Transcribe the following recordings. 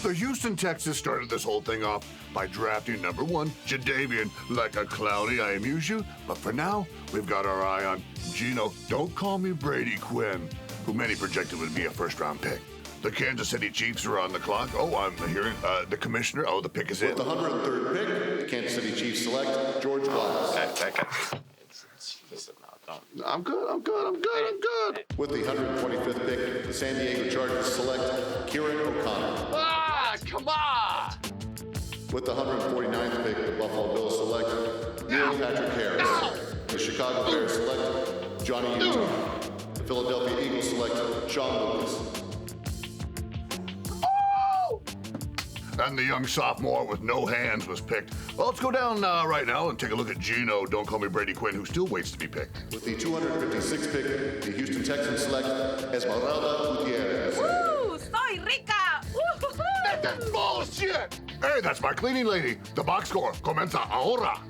The Houston Texans started this whole thing off by drafting number 1, Jadavian. Like a cloudy, I amuse you. But for now, we've got our eye on Gino, don't call me Brady Quinn, who many projected would be a first-round pick. The Kansas City Chiefs are on the clock. Oh, I'm hearing the commissioner. Oh, the pick is in. With the 103rd pick, the Kansas City Chiefs select George Glass. I'm good. With the 125th pick, the San Diego Chargers select Kieran O'Connor. Ah, come on! With the 149th pick, the Buffalo Bills select Neil Patrick Harris. The Chicago Bears select Johnny Utah. The Philadelphia Eagles select Sean Lucas. And the young sophomore with no hands was picked. Well, let's go down right now and take a look at Gino, don't call me Brady Quinn, who still waits to be picked. With the 256th pick, the Houston Texans select Esmeralda Gutierrez. Woo! Soy rica! Woo-hoo-hoo! That's bullshit! Hey, that's my cleaning lady. The box score comienza ahora.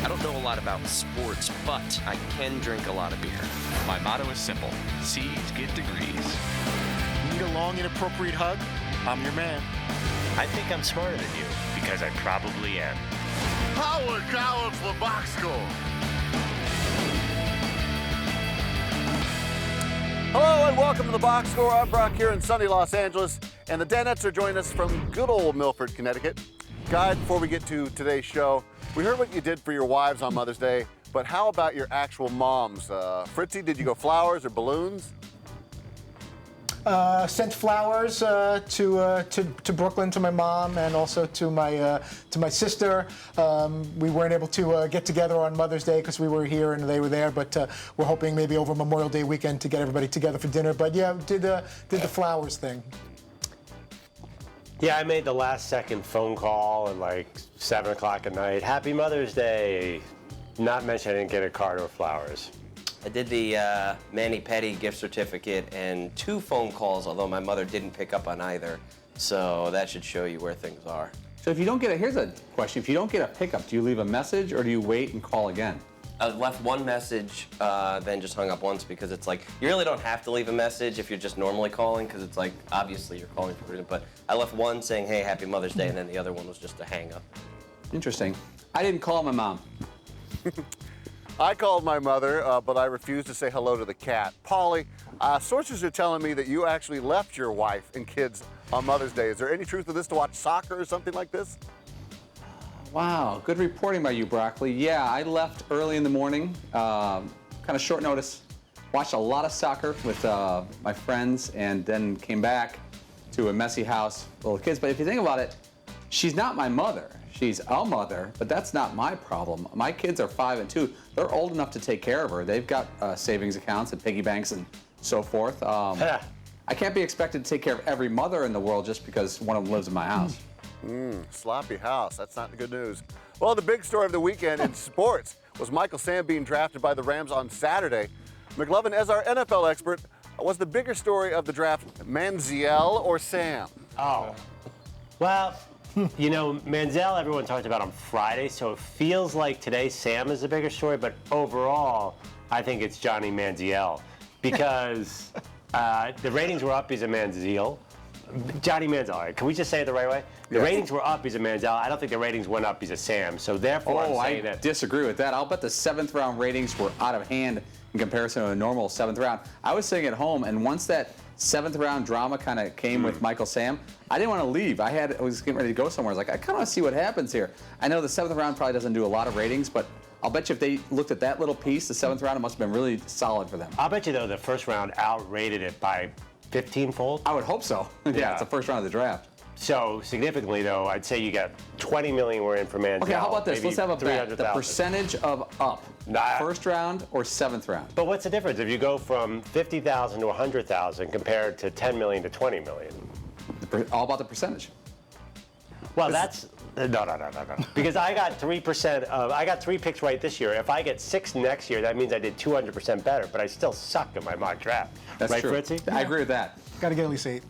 I don't know a lot about sports, but I can drink a lot of beer. My motto is simple. C's get degrees. Need a long, inappropriate hug? I'm your man. I think I'm smarter than you, because I probably am. Howard Coward for box score. Hello and welcome to the Box Score. I'm Brock here in sunny Los Angeles, and the Danettes are joining us from good old Milford, Connecticut. Guys, before we get to today's show, we heard what you did for your wives on Mother's Day, but how about your actual moms? Fritzy, did you go flowers or balloons? Sent flowers to Brooklyn to my mom and also to my sister. We weren't able to get together on Mother's Day because we were here and they were there, but we're hoping maybe over Memorial Day weekend to get everybody together for dinner. But yeah, did the flowers thing. Yeah, I made the last second phone call at like 7 o'clock at night. Happy Mother's Day. Not mention I didn't get a card or flowers. I did the mani-pedi gift certificate and 2 phone calls, although my mother didn't pick up on either. So that should show you where things are. So if you don't get here's a question. If you don't get a pickup, do you leave a message or do you wait and call again? I left one message, then just hung up once because it's like, you really don't have to leave a message if you're just normally calling because it's like, obviously you're calling for it. But I left one saying, hey, happy Mother's Day, and then the other one was just a hang up. Interesting. I didn't call my mom. I called my mother, but I refused to say hello to the cat. Paulie, sources are telling me that you actually left your wife and kids on Mother's Day. Is there any truth to this, to watch soccer or something like this? Wow, good reporting by you, Broccoli. Yeah, I left early in the morning, kind of short notice. Watched a lot of soccer with my friends and then came back to a messy house full of kids. But if you think about it, she's not my mother. She's a mother, but that's not my problem. My kids are 5 and 2. They're old enough to take care of her. They've got savings accounts and piggy banks and so forth. I can't be expected to take care of every mother in the world just because one of them lives in my house. Sloppy house. That's not good news. Well, the big story of the weekend in sports was Michael Sam being drafted by the Rams on Saturday. McLovin, as our NFL expert, was the bigger story of the draft Manziel or Sam? Oh, well, you know, Manziel, everyone talked about on Friday, so it feels like today Sam is the bigger story, but overall, I think it's Johnny Manziel because the ratings were up. He's a Manziel. Johnny Manziel, all right, can we just say it the right way? The ratings were up, he's a Manziel. I don't think the ratings went up, he's a Sam. So therefore, I'm saying that. Disagree with that. I'll bet the 7th round ratings were out of hand in comparison to a normal 7th round. I was sitting at home, and once that 7th round drama kind of came with Michael Sam, I didn't want to leave. I was getting ready to go somewhere. I was like, I kind of want to see what happens here. I know the 7th round probably doesn't do a lot of ratings, but I'll bet you if they looked at that little piece, the 7th round, it must have been really solid for them. I'll bet you, though, the first round outrated it by 15-fold. I would hope so. Yeah, it's the first round of the draft. So significantly, though, I'd say you got 20 million were in for Manziel. Okay, how about this? Maybe Let's have a bet. The 300,000. percentage of up. First round or 7th round? But what's the difference if you go from 50,000 to 100,000 compared to 10 million to 20 million? All about the percentage. Well, that's no. Because I got 3% of. I got 3 picks right this year. If I get 6 next year, that means I did 200% better. But I still suck at my mock draft. That's right, true. Fritzy? I agree with that. Got to get at least 8.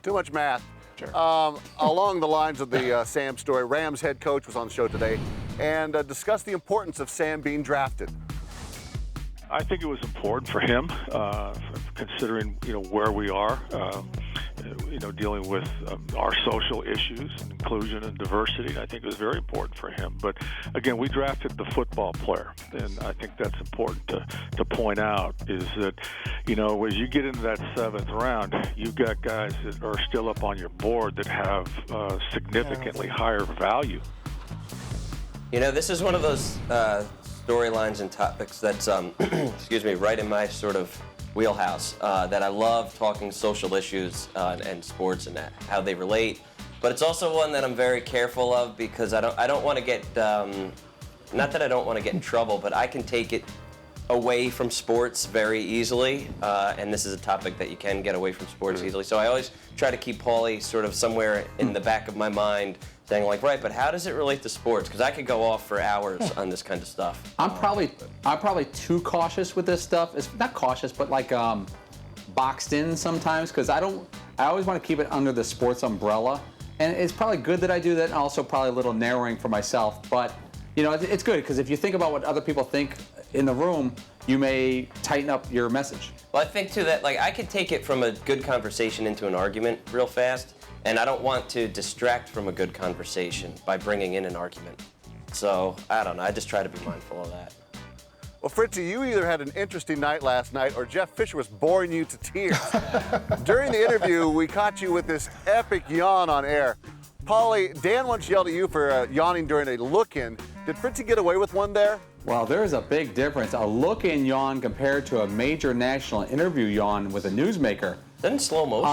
Too much math. Sure. Along the lines of the Sam story, Rams head coach was on the show today and discussed the importance of Sam being drafted. I think it was important for him, considering where we are. dealing with our social issues, inclusion and diversity. And I think it was very important for him. But again, we drafted the football player, and I think that's important to point out. Is that as you get into that 7th round, you've got guys that are still up on your board that have significantly higher value. This is one of those storylines and topics that's, excuse me, right in my sort of wheelhouse. That I love talking social issues and sports and how they relate. But it's also one that I'm very careful of because I don't want to get, not that I don't want to get in trouble, but I can take it away from sports very easily, and this is a topic that you can get away from sports easily. So I always try to keep Paulie sort of somewhere in the back of my mind, saying like, right, but how does it relate to sports? Because I could go off for hours on this kind of stuff. I'm probably too cautious with this stuff. It's not cautious, but like boxed in sometimes because I always want to keep it under the sports umbrella, and it's probably good that I do that, and also probably a little narrowing for myself. But it's good because if you think about what other people think in the room, you may tighten up your message. Well, I think too that I could take it from a good conversation into an argument real fast, and I don't want to distract from a good conversation by bringing in an argument. So I don't know. I just try to be mindful of that. Well, Fritzy, you either had an interesting night last night or Jeff Fisher was boring you to tears. During the interview, we caught you with this epic yawn on air. Paulie, Dan once yelled at you for yawning during a look-in. Did Fritzy get away with one there? Well, there's a big difference. A look-in yawn compared to a major national interview yawn with a newsmaker. Then slow motion.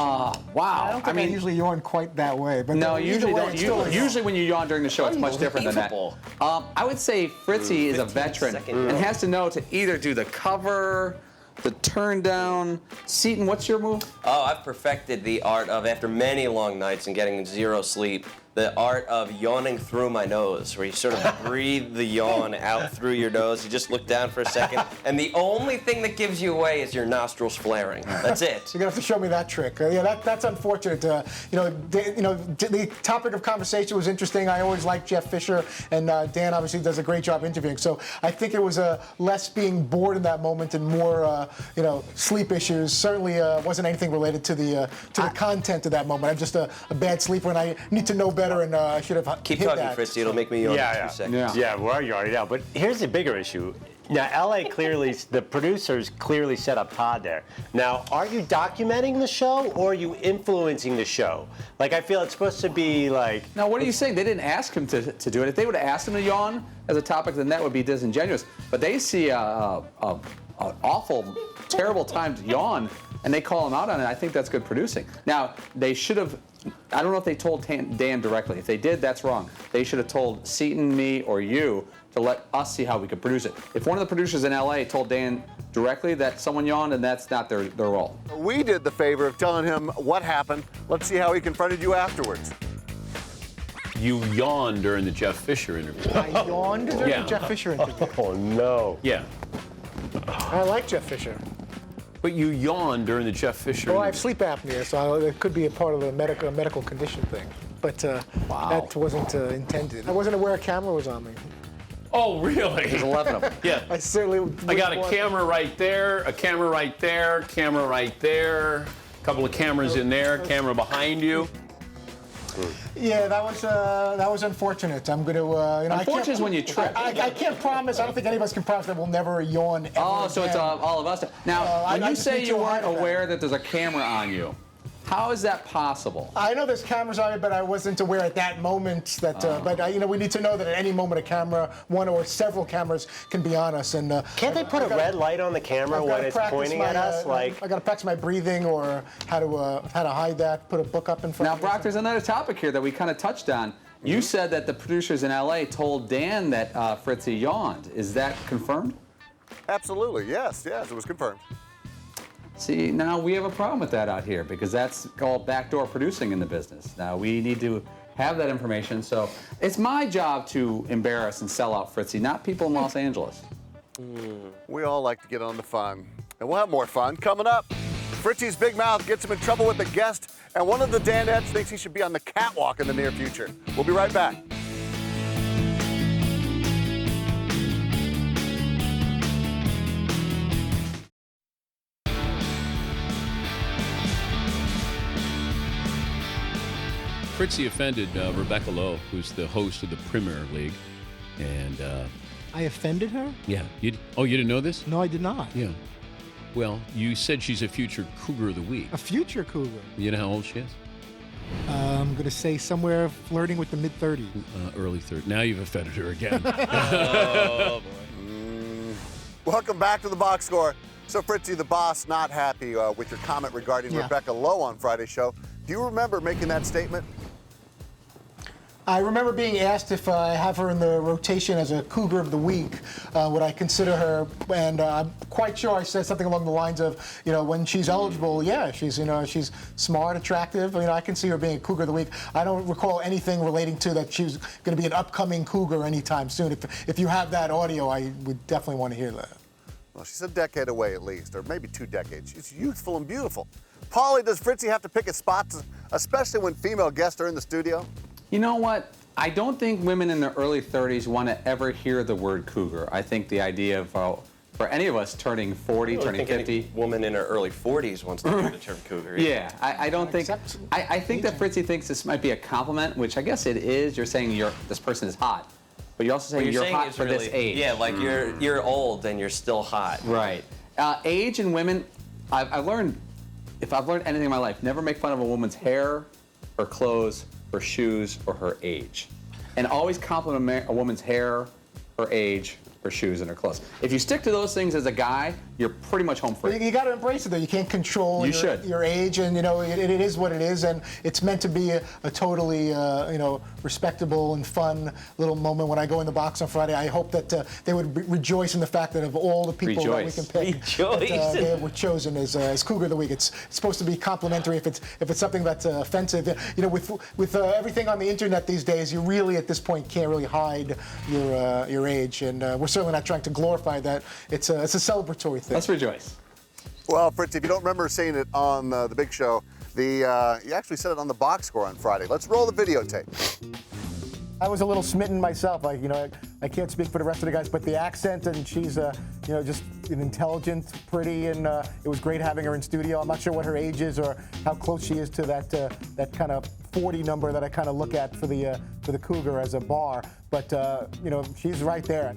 Wow. I don't think I usually yawn quite that way. But no, you usually way, don't. Usually when you yawn during the show, it's much different than that. I would say Fritzy is a veteran and has to know to either do the cover, the turn down. Seton, what's your move? Oh, I've perfected the art of, after many long nights and getting zero sleep, the art of yawning through my nose, where you sort of breathe the yawn out through your nose. You just look down for a second, and the only thing that gives you away is your nostrils flaring. That's it. You're gonna have to show me that trick. That's unfortunate. The topic of conversation was interesting. I always liked Jeff Fisher, and Dan obviously does a great job interviewing. So I think it was less being bored in that moment and more, sleep issues. Certainly wasn't anything related to the content of that moment. I'm just a bad sleeper, and I need to know better, and I should have Keep hit talking, that. Fritzy. It'll make me yawn in 2 seconds. Yeah, we're yawning now. But here's the bigger issue. Now, LA clearly, the producers clearly set up Todd there. Now, are you documenting the show or are you influencing the show? I feel it's supposed to be like... Now, what are you saying? They didn't ask him to do it. If they would have asked him to yawn as a topic, then that would be disingenuous. But they see an awful, terrible time to yawn, and they call him out on it. I think that's good producing. Now, they should have... I don't know if they told Dan directly. If they did, that's wrong. They should have told Seton, me, or you to let us see how we could produce it. If one of the producers in LA told Dan directly that someone yawned, then that's not their role. We did the favor of telling him what happened. Let's see how he confronted you afterwards. You yawned during the Jeff Fisher interview. I yawned during the Jeff Fisher interview. Oh, no. Yeah. I like Jeff Fisher. But you yawned during the Jeff Fisher Well, I have interview. sleep apnea, so it could be a part of the medical condition thing. But that wasn't intended. I wasn't aware a camera was on me. Oh, really? There's 11 of them. Yeah. I certainly. I got a camera right there, a camera right there, camera right there, a couple of cameras in there, camera behind you. Yeah, that was unfortunate. I'm going to. Unfortunate is when you trip. I can't promise. I don't think any of us can promise that we'll never yawn ever. Oh, so it's again. all of us. Now, when I you just say need you to weren't hide that. aware that there's a camera on you, how is that possible? I know there's cameras on it, but I wasn't aware at that moment that. But we need to know that at any moment a camera, one or several cameras, can be on us. And can't they put a red light on the camera when it's pointing at us? I got to practice my breathing or how to hide that. Put a book up in front. Now, of me. Brock, there's another topic here that we kind of touched on. You said that the producers in LA told Dan that Fritzy yawned. Is that confirmed? Absolutely, yes, it was confirmed. See, now we have a problem with that out here because that's called backdoor producing in the business. Now we need to have that information. So it's my job to embarrass and sell out Fritzy, not people in Los Angeles. We all like to get on the fun. And we'll have more fun coming up. Fritzy's big mouth gets him in trouble with a guest, and one of the Danettes thinks he should be on the catwalk in the near future. We'll be right back. Fritzy offended Rebecca Lowe, who's the host of the Premier League. And I offended her? yeah, you didn't know this? No, I did not. Yeah. Well, you said she's a future Cougar of the Week. A future cougar? You know how old she is? I'm going to say somewhere flirting with the mid-30s. Early 30s. Now you've offended her again. Oh, boy. Welcome back to the box score. So, Fritzy, the boss, not happy with your comment regarding Rebecca Lowe on Friday's show. Do you remember making that statement? I remember being asked if I have her in the rotation as a Cougar of the Week, would I consider her? And I'm quite sure I said something along the lines of, when she's eligible, yeah, she's smart, attractive. I can see her being a Cougar of the Week. I don't recall anything relating to that she's going to be an upcoming Cougar anytime soon. If you have that audio, I would definitely want to hear that. Well, she's a decade away at least, or maybe 2 decades. She's youthful and beautiful. Paulie, does Fritzy have to pick his spots, especially when female guests are in the studio? You know what? I don't think women in their early 30s want to ever hear the word cougar. I think the idea of, for any of us turning 40, turning 50. Any woman in her early 40s wants to hear the term cougar. Yeah, I don't think. I think that Fritzy thinks this might be a compliment, which I guess it is. You're saying this person is hot, but you're also saying you're hot for this age. Yeah, like you're old and you're still hot. Right. Age in women, I've learned, if I've learned anything in my life, never make fun of a woman's hair, her clothes, her shoes, or her age. And always compliment a woman's hair, her age, her shoes, and her clothes. If you stick to those things as a guy, you're pretty much home free. You got to embrace it, though. You can't control your age, and it is what it is, and it's meant to be a totally respectable and fun little moment. When I go in the box on Friday, I hope that they would rejoice in the fact that of all the people that we can pick, they were chosen as Cougar of the Week. It's supposed to be complimentary. If it's something that's offensive, with everything on the internet these days, you really at this point can't really hide your age, and we're certainly not trying to glorify that. It's a celebratory thing. Let's rejoice. Well, Fritz, if you don't remember seeing it on the big show, you actually said it on the box score on Friday. Let's roll the videotape. I was a little smitten myself. I can't speak for the rest of the guys, but the accent, and she's just an intelligent, pretty, and it was great having her in studio. I'm not sure what her age is or how close she is to that kind of 40 number that I kind of look at for the Cougar as a bar, but she's right there.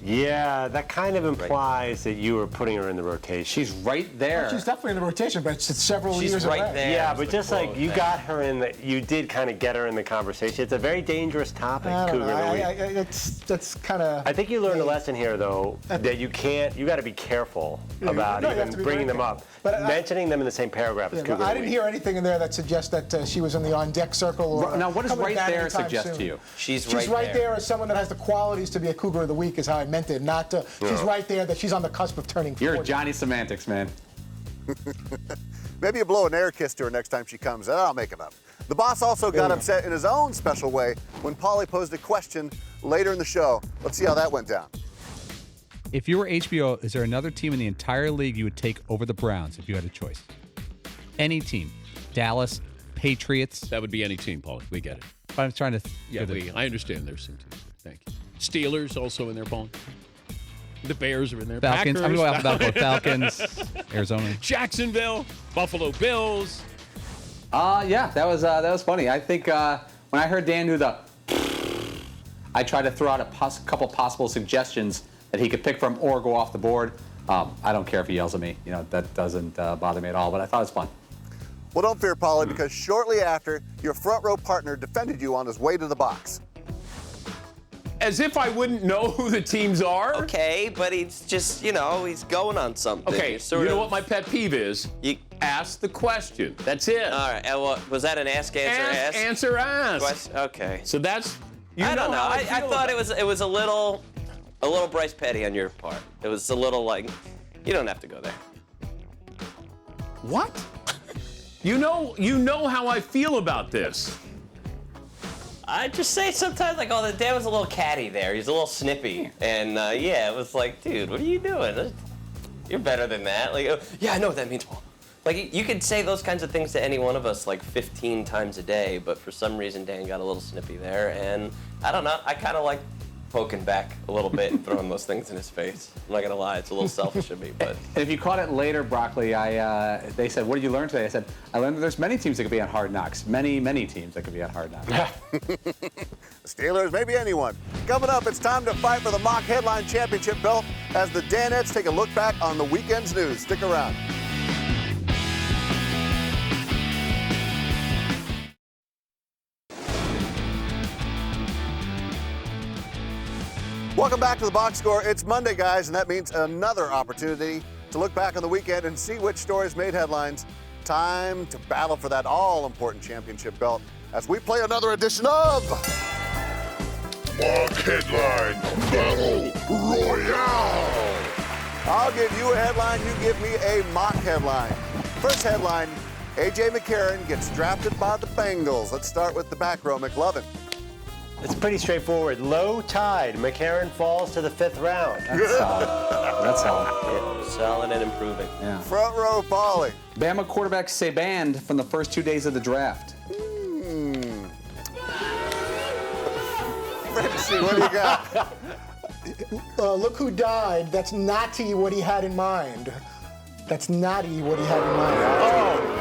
Yeah, that kind of implies that you were putting her in the rotation. She's right there. Well, she's definitely in the rotation, but it's several years away. She's right there. Yeah, but just like you got her you did kind of get her in the conversation. It's a very dangerous topic, Cougar of the Week. That's kind of. I think you learned a lesson here, though, that you got to be careful about even bringing them up. But mentioning them in the same paragraph as Cougar of the Week. I didn't hear anything in there that suggests that she was in the on-deck circle. Or now, what does right there suggest to you? She's right there as someone that has the qualities to be a Cougar of the Week is how I meant it. Not she's right there that she's on the cusp of turning 40. You're Johnny Semantics, man. Maybe you blow an air kiss to her next time she comes. I'll make it up. The boss also got upset in his own special way when Paulie posed a question later in the show. Let's see how that went down. If you were HBO, is there another team in the entire league you would take over the Browns if you had a choice? Any team. Dallas, Patriots. That would be any team, Paulie. We get it. But I'm trying to... I understand there's some teams. Thank you. Steelers also in there, Paulie. The Bears are in there. Falcons. Packers. I'm going to go alphabetical. Falcons, Arizona. Jacksonville, Buffalo Bills. Yeah, that was funny. I think when I heard Dan do I tried to throw out a couple possible suggestions that he could pick from or go off the board. I don't care if he yells at me. That doesn't bother me at all, but I thought it was fun. Well, don't fear, Paulie, because shortly after, your front row partner defended you on his way to the box. As if I wouldn't know who the teams are. Okay, but he's just, he's going on something. Okay, you know what my pet peeve is? You ask the question. That's it. All right, well, was that an ask, answer, Answer, ask. Okay. So that's, I don't know. I thought it was a little Bryce Petty on your part. It was a little like, you don't have to go there. What? You know how I feel about this. I just say sometimes like, oh, the dad was a little catty there. He's a little snippy, and it was like, dude, what are you doing? You're better than that. Like, yeah, I know what that means, Paul. Like, you could say those kinds of things to any one of us like 15 times a day, but for some reason Dan got a little snippy there, and I don't know. I kind of like poking back a little bit and throwing those things in his face. I'm not gonna lie, it's a little selfish of me, but. If you caught it later, Broccoli, they said, what did you learn today? I said, I learned that there's many teams that could be on Hard Knocks. Many, many teams that could be on Hard Knocks. Steelers, maybe anyone. Coming up, it's time to fight for the mock headline championship belt as the Danettes take a look back on the weekend's news. Stick around. Welcome back to the Box Score. It's Monday, guys, and that means another opportunity to look back on the weekend and see which stories made headlines. Time to battle for that all-important championship belt as we play another edition of Mock Headline Battle Royale. I'll give you a headline, you give me a mock headline. First headline, A.J. McCarron gets drafted by the Bengals. Let's start with the back row, McLovin. It's pretty straightforward. Low tide. McCarron falls to the 5th round. That's solid. That's solid. Yeah, solid and improving. Yeah. Front row, Paulie. Bama quarterback stay banned from the first 2 days of the draft. Fritzy, what do you got? Look who died. That's naughty what he had in mind. That's naughty what he had in mind. Oh.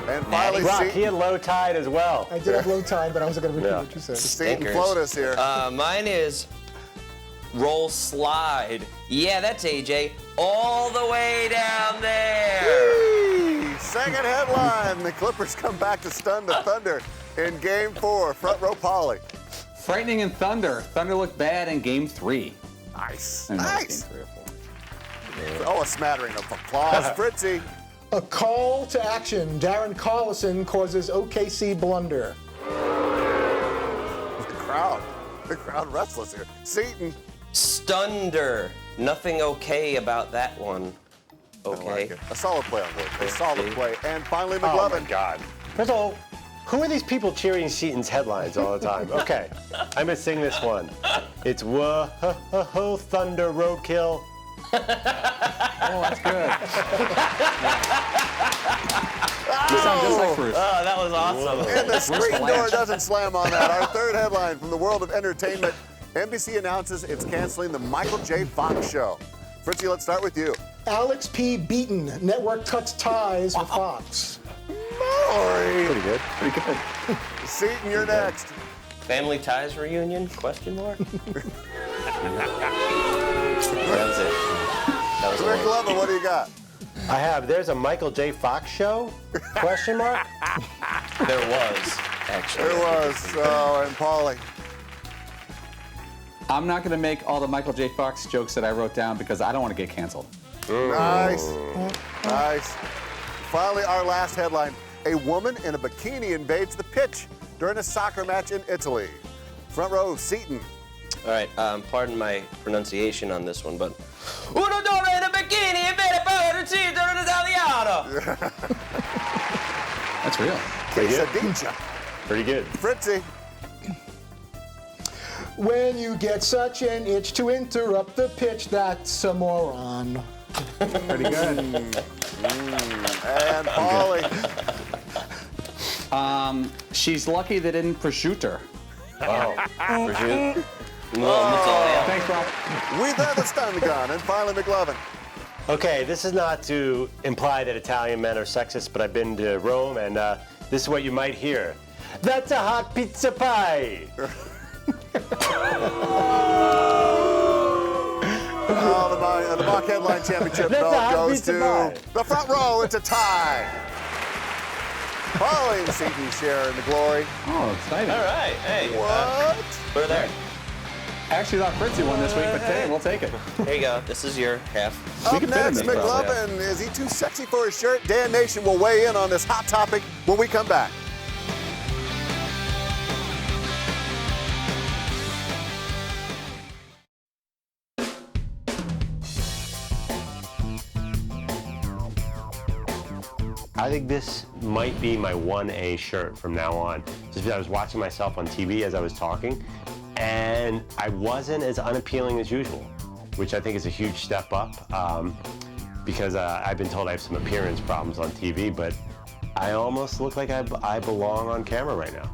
And finally, Brock, he had low tide as well. I did have low tide, but I wasn't going to repeat what you said. State and float us here. Mine is roll slide. Yeah, that's AJ. All the way down there. Whee! Second headline, the Clippers come back to stun the Thunder in Game 4. Front row, Paulie. Frightening in Thunder. Thunder looked bad in Game 3. Nice. Nice. Game 3 or 4. Oh, a smattering of applause. Fritzy. A call to action. Darren Collison causes OKC blunder. The crowd restless here. Seton. Stunder. Nothing okay about that one. Okay. I like it. A solid play on board. A solid play. And finally, Oh McLovin. my God. First of all, who are these people cheering Seaton's headlines all the time? Okay, I'm gonna sing this one. It's whoa thunder roadkill. Oh, that's good. You sound just like Bruce. Oh, that was awesome. And the screen door doesn't slam on that. Our third headline from the world of entertainment. NBC announces it's canceling the Michael J. Fox show. Fritzy, let's start with you. Alex P. beaten. Network cuts ties with Fox. Pretty good. Pretty good. Seton, you're next. Family Ties reunion? Question mark? That was it. That was Rick Glover, what do you got? I have. There's a Michael J. Fox show? Question mark? There was, actually. There was. Oh, and Paulie. I'm not going to make all the Michael J. Fox jokes that I wrote down because I don't want to get canceled. Nice. Nice. Finally, our last headline. A woman in a bikini invades the pitch during a soccer match in Italy. Front row, Seton. All right, pardon my pronunciation on this one, but una donna in a bikini invade a party during Italiano. That's real. Quesadilla. Pretty good. Fritzy. When you get such an itch to interrupt the pitch, that's a moron. Pretty good. And Paulie. She's lucky they didn't prosciutto her. Oh, prosciutto. Thanks, Brock. We've had the stun gun. And finally, McLovin. Okay, this is not to imply that Italian men are sexist, but I've been to Rome, and this is what you might hear. That's a hot pizza pie. The mock headline championship That's belt a hot goes pizza to pie. the front row. It's a tie. Paulie and Seton share in the glory. Oh, exciting. All right, hey. What? We're there. I actually thought Fritzy won this week, but hey, we'll take it. Here you go. This is your half. Up can fit in next, this, bro. McLovin. Is he too sexy for his shirt? Dan Nation will weigh in on this hot topic when we come back. I think this might be my 1A shirt from now on. Just because I was watching myself on TV as I was talking, and I wasn't as unappealing as usual, which I think is a huge step up because I've been told I have some appearance problems on TV, but I almost look like I belong on camera right now.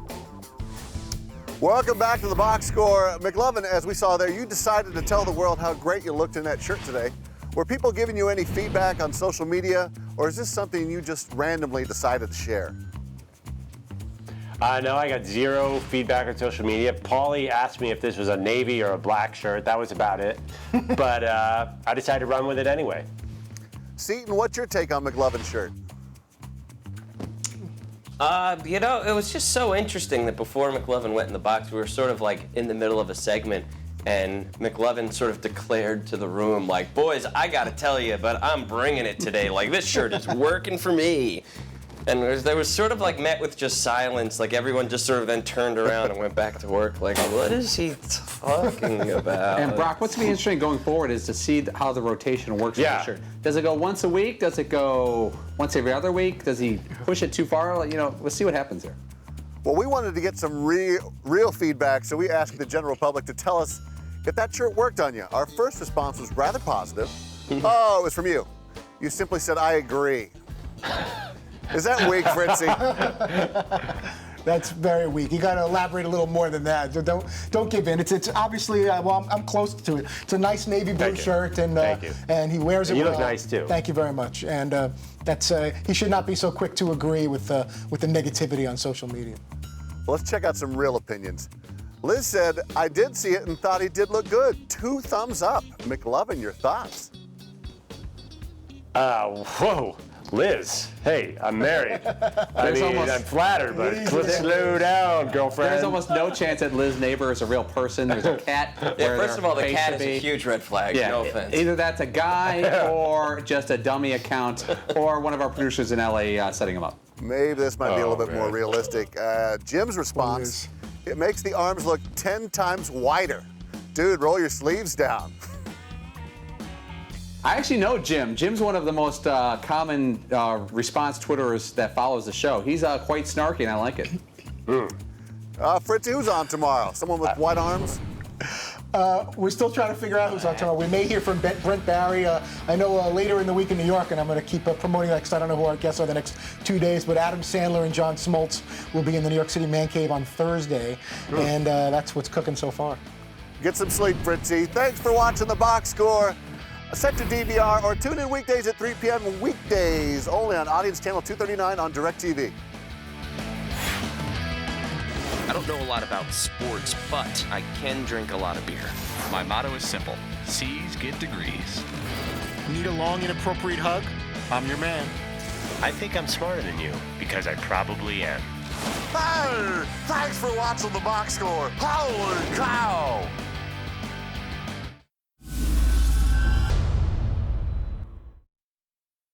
Welcome back to the box score. McLovin, as we saw there, you decided to tell the world how great you looked in that shirt today. Were people giving you any feedback on social media, or is this something you just randomly decided to share? No, I got zero feedback on social media. Paulie asked me if this was a navy or a black shirt. That was about it. But I decided to run with it anyway. Seton, what's your take on McLovin's shirt? It was just so interesting that before McLovin went in the box, we were sort of like in the middle of a segment, and McLovin sort of declared to the room, like, boys, I gotta tell you, but I'm bringing it today. Like, this shirt is working for me. And there was sort of like met with just silence, like everyone just sort of then turned around and went back to work, like, what is he talking about? And Brock, what's going to be interesting going forward is to see how the rotation works for the shirt. Does it go once a week? Does it go once every other week? Does he push it too far? Let's see what happens here. Well, we wanted to get some real feedback, so we asked the general public to tell us if that shirt worked on you. Our first response was rather positive. Oh, it was from you. You simply said, I agree. Is that weak, Fritzy? That's very weak. You got to elaborate a little more than that. Don't give in. It's obviously well, I'm close to it. It's a nice navy blue shirt, and and he wears it. You well. look nice too. Thank you very much. And that's he should not be so quick to agree with the negativity on social media. Well, let's check out some real opinions. Liz said, I did see it and thought he did look good. 2 thumbs up. McLovin, your thoughts? Whoa. Liz, hey, I'm married. I'm flattered, but let's slow down, girlfriend. There's almost no chance that Liz's neighbor is a real person. There's a cat. First of all, the cat is a huge red flag. Yeah, no offense. Either that's a guy or just a dummy account or one of our producers in LA setting him up. Maybe this might be a little bit more realistic. Jim's response, it makes the arms look 10 times wider. Dude, roll your sleeves down. I actually know Jim. Jim's one of the most common response Twitterers that follows the show. He's quite snarky, and I like it. Fritzy, who's on tomorrow? Someone with white arms? We're still trying to figure out who's on tomorrow. We may hear from Brent Barry. I know later in the week in New York, and I'm going to keep promoting that because I don't know who our guests are the next 2 days, but Adam Sandler and John Smoltz will be in the New York City Man Cave on Thursday, and that's what's cooking so far. Get some sleep, Fritzy. Thanks for watching The Box Score. Set to DVR or tune in weekdays at 3 p.m. weekdays only on Audience Channel 239 on DirecTV. I don't know a lot about sports, but I can drink a lot of beer. My motto is simple. C's get degrees. Need a long, inappropriate hug? I'm your man. I think I'm smarter than you, because I probably am. Hey, thanks for watching The Box Score. Holy cow!